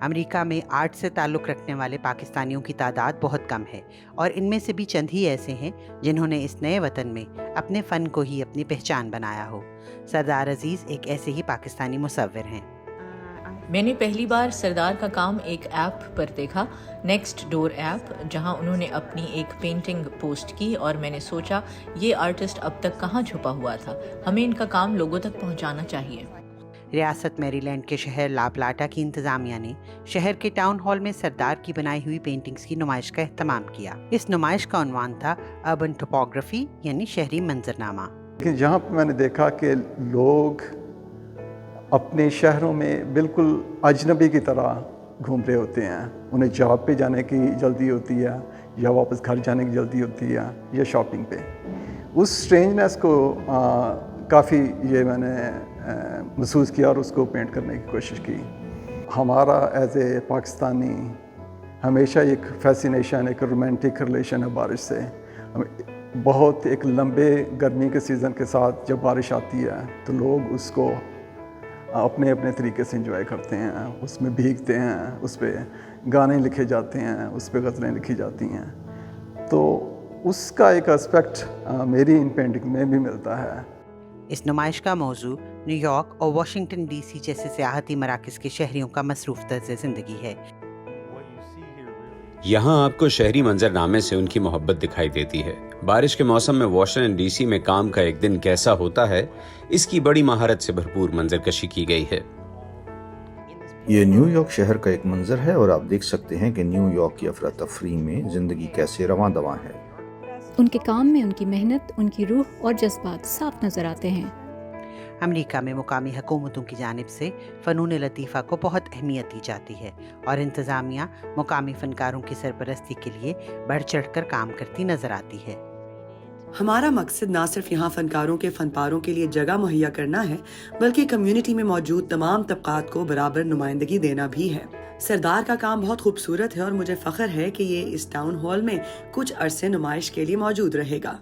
امریکہ میں آرٹ سے تعلق رکھنے والے پاکستانیوں کی تعداد بہت کم ہے اور ان میں سے بھی چند ہی ایسے ہیں جنہوں نے اس نئے وطن میں اپنے فن کو ہی اپنی پہچان بنایا ہو۔ سردار عزیز ایک ایسے ہی پاکستانی مصور ہیں۔ میں نے پہلی بار سردار کا کام ایک ایپ پر دیکھا، نیکسٹ ڈور ایپ، جہاں انہوں نے اپنی ایک پینٹنگ پوسٹ کی اور میں نے سوچا یہ آرٹسٹ اب تک کہاں چھپا ہوا تھا، ہمیں ان کا کام لوگوں تک پہنچانا چاہیے۔ ریاست میری لینڈ کے شہر لا پلاٹا کی انتظامیہ نے شہر کے ٹاؤن ہال میں سردار کی بنائی ہوئی پینٹنگز کی نمائش کا اہتمام کیا۔ اس نمائش کا عنوان تھا اربن ٹوپوگرافی، یعنی شہری منظرنامہ۔ لیکن جہاں پہ میں نے دیکھا کہ لوگ اپنے شہروں میں بالکل اجنبی کی طرح گھوم رہے ہوتے ہیں، انہیں جاب پہ جانے کی جلدی ہوتی ہے یا واپس گھر جانے کی جلدی ہوتی ہے یا شاپنگ پہ۔ اس اسٹرینجنس کو کافی یہ میں نے محسوس کیا اور اس کو پینٹ کرنے کی کوشش کی۔ ہمارا ایز اے پاکستانی ہمیشہ ایک فیسینیشن، ایک رومانٹک ریلیشن ہے بارش سے۔ بہت ایک لمبے گرمی کے سیزن کے ساتھ جب بارش آتی ہے تو لوگ اس کو اپنے اپنے طریقے سے انجوائے کرتے ہیں، اس میں بھیگتے ہیں، اس پہ گانے لکھے جاتے ہیں، اس پہ غزلیں لکھی جاتی ہیں۔ تو اس کا ایک اسپیکٹ میری ان پینٹنگ میں بھی ملتا ہے۔ اس نمائش کا موضوع نیو یارک اور واشنگٹن ڈی سی جیسے سیاحتی مراکز کے شہریوں کا مصروف طرز زندگی ہے۔ یہاں آپ کو شہری منظرنامے سے ان کی محبت دکھائی دیتی ہے۔ بارش کے موسم میں واشنگٹن ڈی سی میں کام کا ایک دن کیسا ہوتا ہے، اس کی بڑی مہارت سے بھرپور منظر کشی کی گئی ہے۔ یہ نیو یارک شہر کا ایک منظر ہے اور آپ دیکھ سکتے ہیں کہ نیو یارک کی افراتفری میں زندگی کیسے رواں دواں ہے۔ ان کے کام میں ان کی محنت، ان کی روح اور جذبات صاف نظر آتے ہیں۔ امریکہ میں مقامی حکومتوں کی جانب سے فنون لطیفہ کو بہت اہمیت دی جاتی ہے اور انتظامیہ مقامی فنکاروں کی سرپرستی کے لیے بڑھ چڑھ کر کام کرتی نظر آتی ہے۔ ہمارا مقصد نہ صرف یہاں فنکاروں کے فن پاروں کے لیے جگہ مہیا کرنا ہے، بلکہ کمیونٹی میں موجود تمام طبقات کو برابر نمائندگی دینا بھی ہے۔ سردار کا کام بہت خوبصورت ہے اور مجھے فخر ہے کہ یہ اس ٹاؤن ہال میں کچھ عرصے نمائش کے لیے موجود رہے گا۔